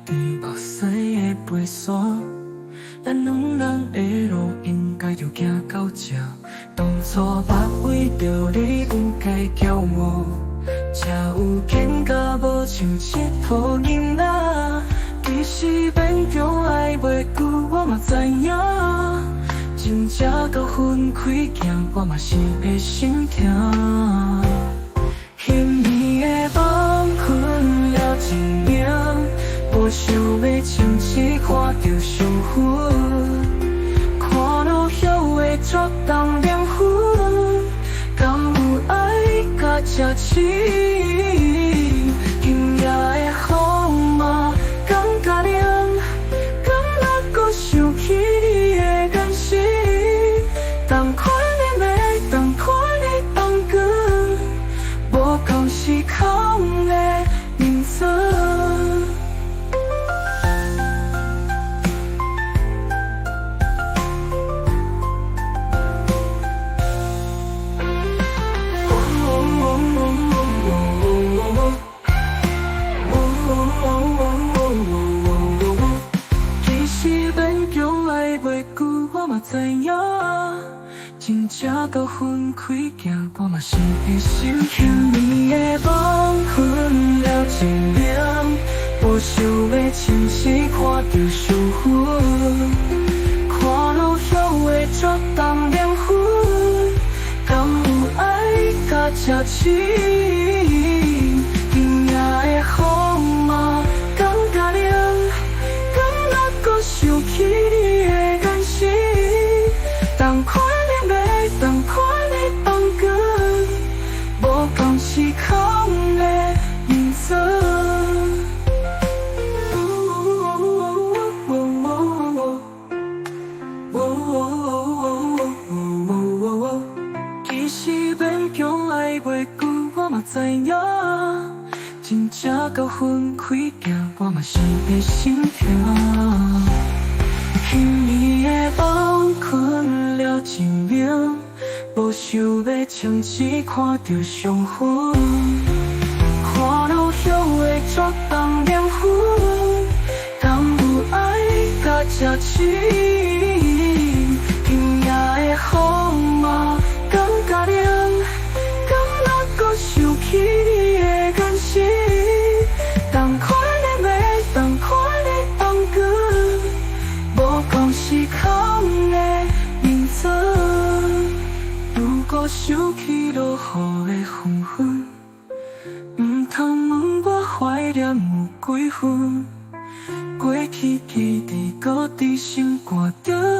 伫目屎的陪山，咱两人的路应该就行到这。当初捌为着你有该骄傲，才有见甲无像一套囡仔。其实勉强爱袂久，我嘛知影。真正到分开行，我嘛是会心痛。彼暝的梦困了一暝，无想要清醒看着伤痕。看路遥的绝冬凉风，敢有爱甲这深？今夜的风嘛，感觉凉，敢若搁想起你的眼神。同款的美，同款的冬光，无同时空的名字。其实勉强爱袂久，我嘛知影。真正到分开行，我嘛是会心痛。暝的梦困了一暝，无想要清醒看着伤痕。看路遥的绝冬凉风，敢有爱甲这深？今夜的风嘛，感觉凉，敢若搁想起你的眼神。同款的美，同款的冬光，无同时空的名字。其实勉强爱袂久，我嘛知影。真正到分开行，我嘛是会心痛。彼暝的梦困了一暝，无想要清醒看着伤痕。看路遥的绝冬凉风，敢有爱甲这深？今夜的风嘛，感觉凉，敢若搁想起你的眼神。同款的美，同款的冬光，无同时空的名字。如果想起落雨的黄昏，唔通问我怀念有几分。过去记忆搁伫心肝中。